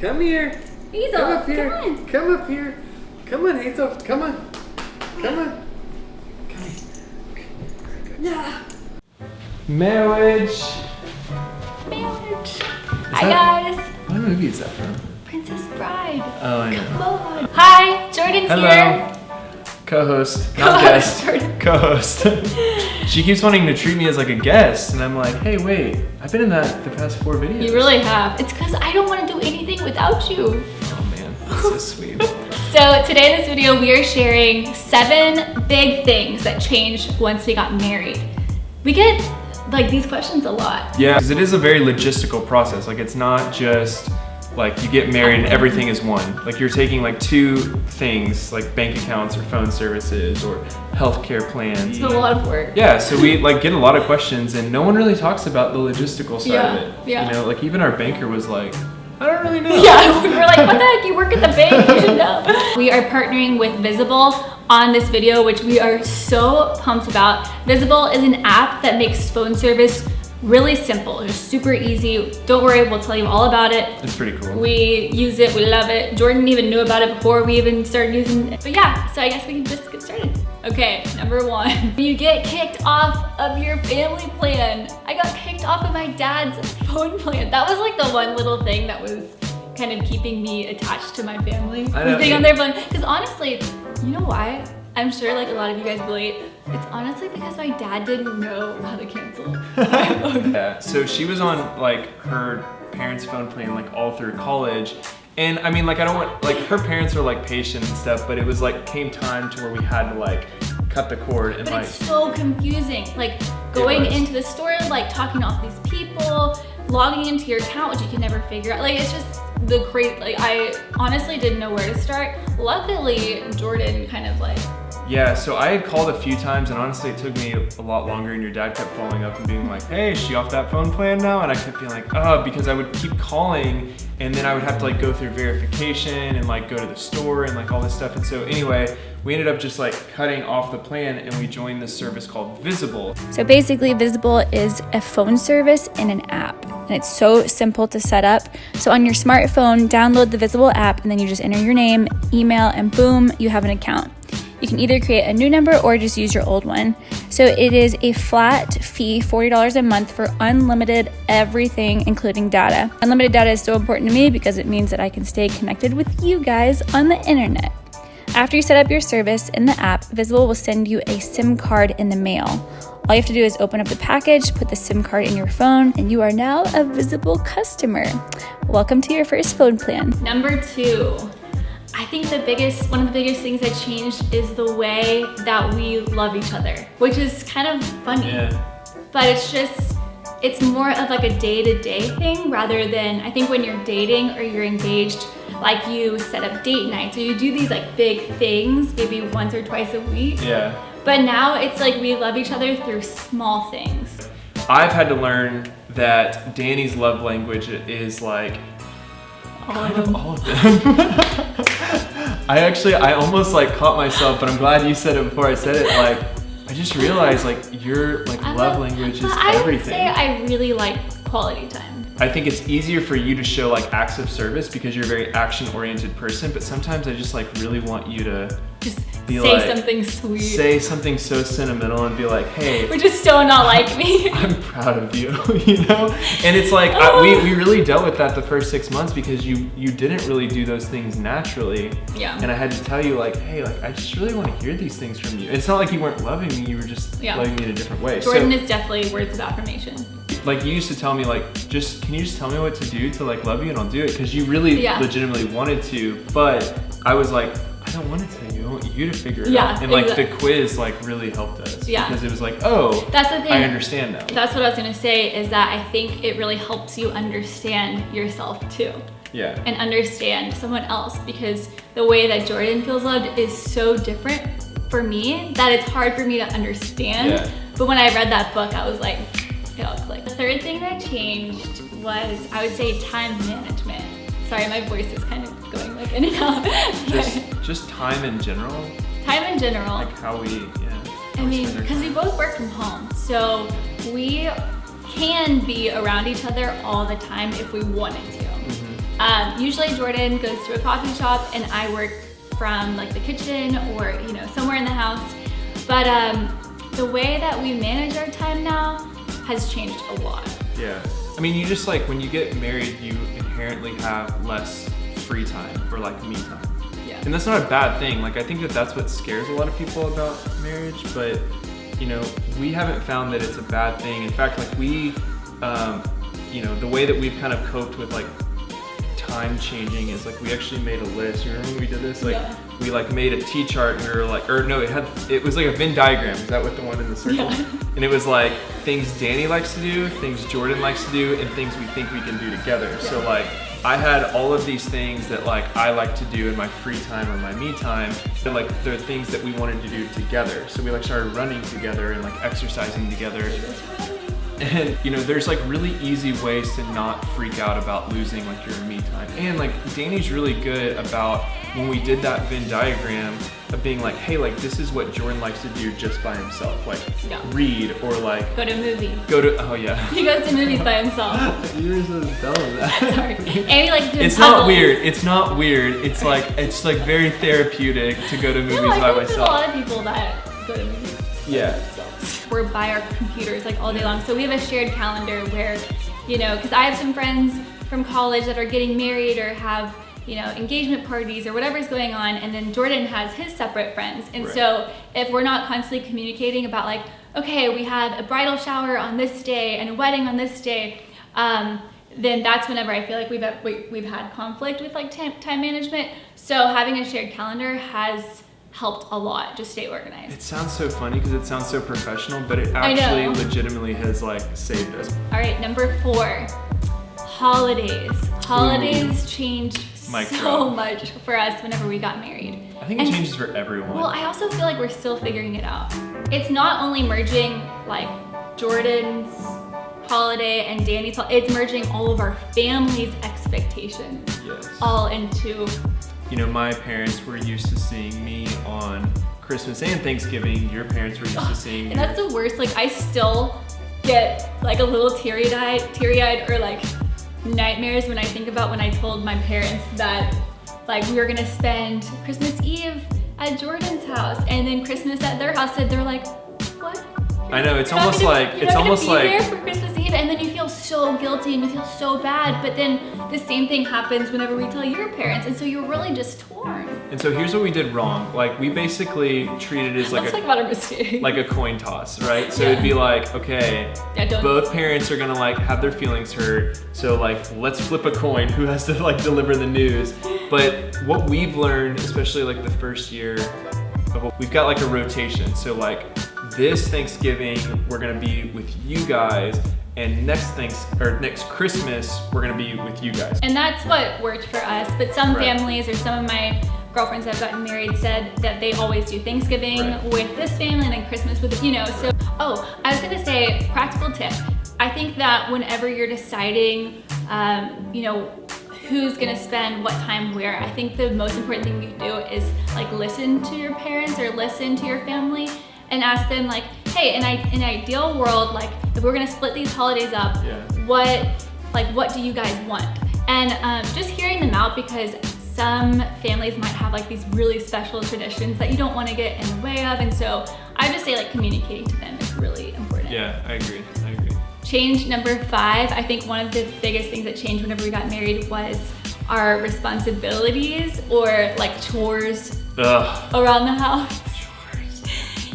Come here. Hazel, come up here. come on. Come up here. Come on, Hazel. Come on. Come on. Come here. Okay. Very good. Yeah. Marriage. Hi guys. What movie is that from? Princess Bride. Oh, I know. Come on. Hi, Jordan's Hello. here. Co-host, not guest. Jordan. Co-host. She keeps wanting to treat me as like a guest, and I'm like, hey, wait, I've been in that the past 4 videos. You really have. It's because I don't want to do anything without you. Oh man, that's so sweet. So today in this video, we are sharing 7 big things that changed once we got married. We get like these questions a lot. Yeah, because it is a very logistical process. Like it's not just like you get married and everything is one. Like you're taking like 2 things, like bank accounts or phone services or healthcare plans. It's a lot of work. Yeah, so we like get a lot of questions and no one really talks about the logistical side of it. Yeah. You know, like even our banker was like, I don't really know. Yeah, we were like, what the heck, you work at the bank, you should know. We are partnering with Visible on this video, which we are so pumped about. Visible is an app that makes phone service really simple. It's super easy. Don't worry, we'll tell you all about it. It's pretty cool. We use it, we love it. Jordan even knew about it before we even started using it. But yeah, so I guess we can just get started. Okay, number 1. You get kicked off of your family plan. I got kicked off of my dad's phone plan. That was like the one little thing that was kind of keeping me attached to my family. I know. Being on their phone. Because honestly, you know why? I'm sure like a lot of you guys relate. It's honestly because my dad didn't know how to cancel my phone. Yeah, so she was on like her parents' phone plan like all through college. And I mean, like I don't want, like her parents were like patient and stuff, but it was like came time to where we had to like cut the cord and But like. it's so confusing. Like going into the store, like talking to all these people, logging into your account, which you can never figure out. Like it's just the great, like I honestly didn't know where to start. Luckily, Jordan kind of like. Yeah, so I had called a few times and honestly it took me a lot longer and your dad kept following up and being like, hey, is she off that phone plan now? And I kept being like, oh, because I would keep calling and then I would have to like go through verification and like go to the store and like all this stuff. And so anyway, we ended up just like cutting off the plan and we joined this service called Visible. So basically Visible is a phone service and an app. And it's so simple to set up. So on your smartphone, download the Visible app and then you just enter your name, email, and boom, you have an account. You can either create a new number or just use your old one. So it is a flat fee, $40 a month for unlimited everything, including data. Unlimited data is so important to me because it means that I can stay connected with you guys on the internet. After you set up your service in the app, Visible will send you a SIM card in the mail. All you have to do is open up the package, put the SIM card in your phone, and you are now a Visible customer. Welcome to your first phone plan. Number 2. I think one of the biggest things that changed is the way that we love each other, which is kind of funny. Yeah. But it's more of like a day-to-day thing rather than, I think when you're dating or you're engaged, like you set up date nights or you do these like big things, maybe once or twice a week. Yeah. But now it's like we love each other through small things. I've had to learn that Dani's love language is like kind of all of them. I almost like caught myself, but I'm glad you said it before I said it. Like, I just realized like your like love language is I would everything. say I really like quality time. I think it's easier for you to show like acts of service because you're a very action-oriented person, but sometimes I just like really want you to Just be say like, something sweet. say something so sentimental and be like, hey, Which is so not like me. I'm proud of you, you know? And it's like, we really dealt with that the first 6 months because you didn't really do those things naturally. Yeah. And I had to tell you like, hey, like I just really want to hear these things from you. It's not like you weren't loving me, you were just loving me in a different way. Jordan is definitely words of affirmation. Like you used to tell me like, can you just tell me what to do to like love you and I'll do it? Because you really legitimately wanted to, but I was like, I don't want to tell you, I want you to figure it out. And like the quiz like really helped us. Yeah. Because it was like, oh, that's the thing. I understand now. That's what I was gonna say is that I think it really helps you understand yourself too. Yeah. And understand someone else because the way that Jordan feels loved is so different for me that it's hard for me to understand. Yeah. But when I read that book, I was like, it all clicked. The third thing that changed was, I would say, time management. Sorry, my voice is kind of going like in and out. Just time in general? Time in general. Like how we, I mean, because we both work from home, so we can be around each other all the time if we wanted to. Usually Jordan goes to a coffee shop and I work from like the kitchen or, you know, somewhere in the house. But the way that we manage our time now has changed a lot. Yeah. I mean, you just like, when you get married, you inherently have less free time or like me time. Yeah. And that's not a bad thing. Like, I think that that's what scares a lot of people about marriage, but you know, we haven't found that it's a bad thing. In fact, like we, you know, the way that we've kind of coped with like time changing is like we actually made a list. You remember when we did this? Like we like made a T-chart and we were like, or no, it was like a Venn diagram. Is that what the one in the circle? Yeah. And it was like things Dani likes to do, things Jordan likes to do, and things we think we can do together. Yeah. So like I had all of these things that like I like to do in my free time or my me time, and like they're things that we wanted to do together. So we like started running together and like exercising together. And you know, there's like really easy ways to not freak out about losing like your me time. And like Dani's really good about, when we did that Venn diagram, of being like, hey, like this is what Jordan likes to do just by himself. Like read or like go to a movie. Oh yeah. He goes to movies by himself. You were so dumb with that. Sorry. And he likes doing It's puzzles. not weird. It's not weird. It's like very therapeutic to go to movies by myself. There's a lot of people that go to movies. Yeah. We're by our computers like all day long. So we have a shared calendar where, you know, because I have some friends from college that are getting married or have, you know, engagement parties or whatever's going on, and then Jordan has his separate friends. And so if we're not constantly communicating about like, okay, we have a bridal shower on this day and a wedding on this day, then that's whenever I feel like we've had conflict with like time management. So having a shared calendar has helped a lot, just stay organized. It sounds so funny because it sounds so professional, but it actually legitimately has like saved us. All right, number 4, holidays. Holidays changed so much for us whenever we got married. I think it changes for everyone. Well, I also feel like we're still figuring it out. It's not only merging like Jordan's holiday and Dani's holiday, it's merging all of our family's expectations all into. You know, my parents were used to seeing me on Christmas and Thanksgiving. Your parents were used to seeing me. And that's the worst. Like, I still get like a little teary-eyed or like nightmares when I think about when I told my parents that like we were gonna spend Christmas Eve at Jordan's house and then Christmas at their house, and they're like, what? I know, it's almost like there for Christmas Eve, and then you feel so guilty and you feel so bad, but then the same thing happens whenever we tell your parents, and so you're really just torn. And so here's what we did wrong. Like, we basically treated it as like like a coin toss, right? So it'd be like, okay, both parents are gonna like have their feelings hurt, so like let's flip a coin who has to like deliver the news. But what we've learned, especially like the first year, we've got like a rotation. So like this Thanksgiving we're gonna be with you guys, and next Christmas we're gonna be with you guys. And that's what worked for us. But some families or some of my girlfriends that have gotten married said that they always do Thanksgiving with this family and then Christmas with, you know. So, I was gonna say, practical tip. I think that whenever you're deciding, you know, who's gonna spend what time where, I think the most important thing you do is like listen to your parents or listen to your family and ask them like, hey, in an ideal world, like if we're gonna split these holidays up, what do you guys want? And just hearing them out, because some families might have like these really special traditions that you don't want to get in the way of, and so I just say like communicating to them is really important. Yeah, I agree. Change number 5, I think one of the biggest things that changed whenever we got married was our responsibilities or like chores around the house.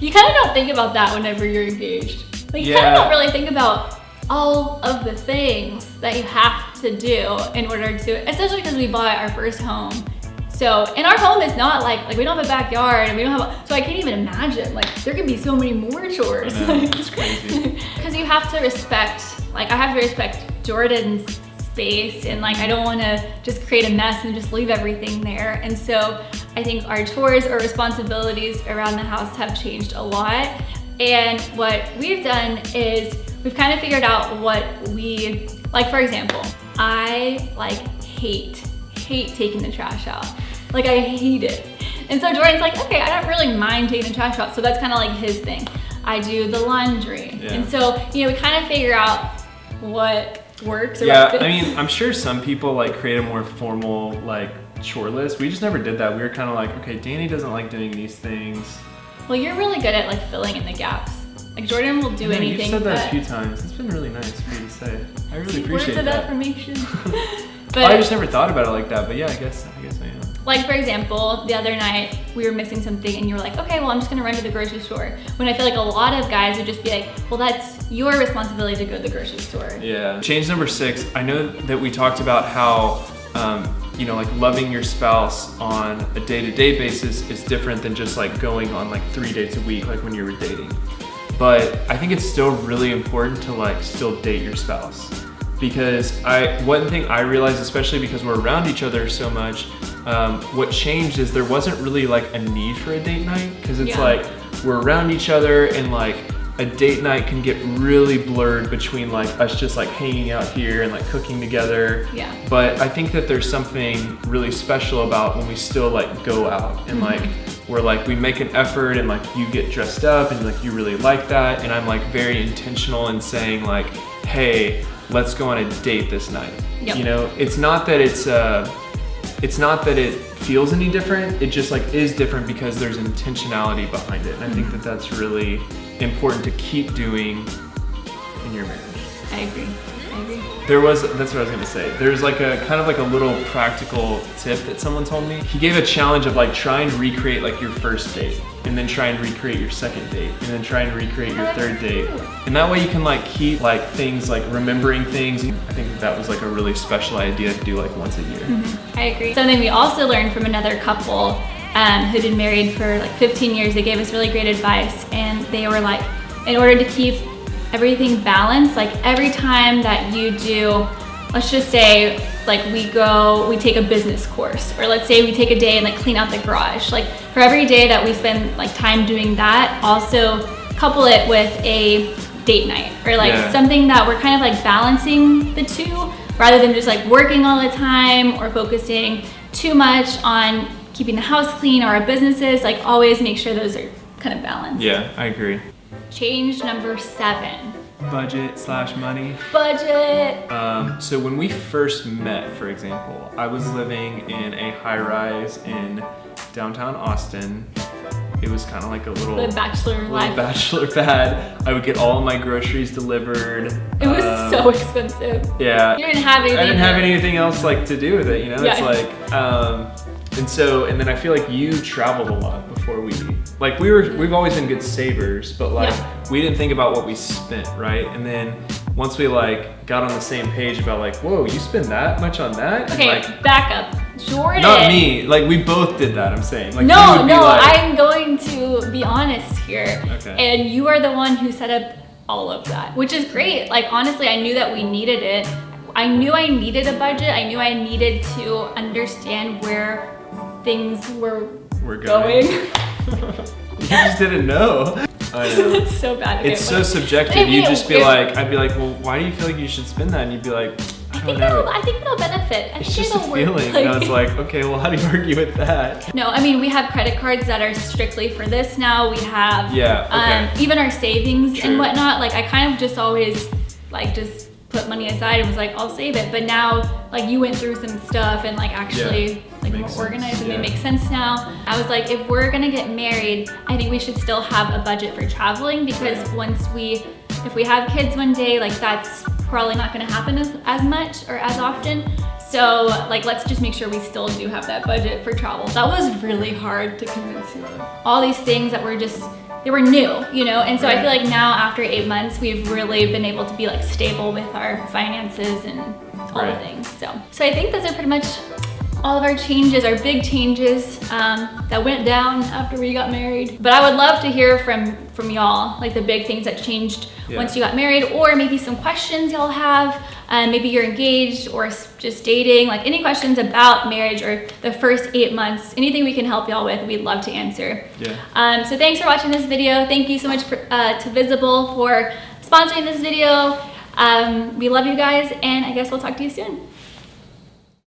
You kind of don't think about that whenever you're engaged. Like, you kind of don't really think about all of the things that you have to do in order to, especially because we bought our first home. So, and our home is not like we don't have a backyard and we don't have, so I can't even imagine, like there could be so many more chores. I know, it's crazy. Because you have to respect, like I have to respect Jordan's space, and like I don't want to just create a mess and just leave everything there. And so I think our chores or responsibilities around the house have changed a lot. And what we've done is we've kind of figured out what we like. For example, I like hate taking the trash out. Like I hate it. And so Jordan's like, okay, I don't really mind taking the trash out. So that's kind of like his thing. I do the laundry. And so, you know, we kind of figure out what works or Yeah, fits. I mean, I'm sure some people like create a more formal like chore list. We just never did that. We were kind of like, okay, Dani doesn't like doing these things. Well, you're really good at like filling in the gaps. Like Jordan will do anything. You've said that a few times. It's been really nice for you to say. I really appreciate words of that. affirmation. But I just never thought about it like that. But yeah, I guess I am. Like for example, the other night we were missing something and you were like, okay, well I'm just gonna run to the grocery store. When I feel like a lot of guys would just be like, well that's your responsibility to go to the grocery store. Yeah. Change number 6. I know that we talked about how, you know, like loving your spouse on a day-to-day basis is different than just like going on like 3 dates a week, like when you were dating. But I think it's still really important to like still date your spouse. Because one thing I realized, especially because we're around each other so much, what changed is there wasn't really like a need for a date night, because it's like we're around each other and like a date night can get really blurred between like us just like hanging out here and like cooking together. Yeah. But I think that there's something really special about when we still like go out and like we're like, we make an effort and like you get dressed up and like you really like that, and I'm like very intentional in saying like, hey, let's go on a date this night. Yep. You know, it's not that it's not that it feels any different. It just like is different because there's intentionality behind it. And I think that that's really important to keep doing in your marriage. I agree. That's what I was gonna say. There's like a kind of like a little practical tip that someone told me. He gave a challenge of like try and recreate like your first date, and then try and recreate your second date, and then try and recreate your third date. And that way you can like keep like things, like remembering things. I think that was like a really special idea to do like once a year. I agree. Something we also learned from another couple who'd been married for like 15 years, they gave us really great advice, and they were like, in order to keep everything balanced, like every time that you do, let's just say like we take a business course, or let's say we take a day and like clean out the garage, like for every day that we spend like time doing that, also couple it with a date night, or like something that we're kind of like balancing the two, rather than just like working all the time or focusing too much on keeping the house clean or our businesses. Like always make sure those are kind of balanced. Yeah, I agree. Change number 7. Budget/money. Budget. So when we first met, for example, I was living in a high-rise in downtown Austin. It was kind of like a little bachelor pad. I would get all of my groceries delivered. It was so expensive. Yeah. You didn't have anything. I didn't have anything else like to do with it, you know? Yeah. It's like, and then I feel like you traveled a lot before we've always been good savers, but like we didn't think about what we spent, right? And then once we like got on the same page about like, whoa, you spend that much on that? Okay, like, back up. Jordan. Not me, like we both did that, I'm saying. Like, No, like, I'm going to be honest here. Okay. And you are the one who set up all of that, which is great. Like honestly, I knew that we needed it. I knew I needed a budget. I knew I needed to understand where things were going. You just didn't know. I know. It's so bad. Okay, it's so subjective. You'd just be like, I'd be like, well, why do you feel like you should spend that? And you'd be like, I think it'll benefit. It's just a feeling. And I was like, okay, well, how do you argue with that? No, I mean, we have credit cards that are strictly for this now. We have even our savings and whatnot. Like I kind of just always like just put money aside and was like, I'll save it. But now like you went through some stuff and like actually like more organized, and it makes sense now. I was like, if we're gonna get married, I think we should still have a budget for traveling, because if we have kids one day, like that's probably not gonna happen as much or as often. So like, let's just make sure we still do have that budget for travel. That was really hard to convince you of. All these things that were they were new, you know? And so I feel like now after 8 months, we've really been able to be like stable with our finances and all the things. So I think those are pretty much all of our changes, our big changes that went down after we got married. But I would love to hear from y'all, like the big things that changed once you got married, or maybe some questions y'all have. Maybe you're engaged or just dating, like any questions about marriage or the first 8 months, anything we can help y'all with, we'd love to answer. So thanks for watching this video. Thank you so much to Visible for sponsoring this video. We love you guys, and I guess we'll talk to you soon.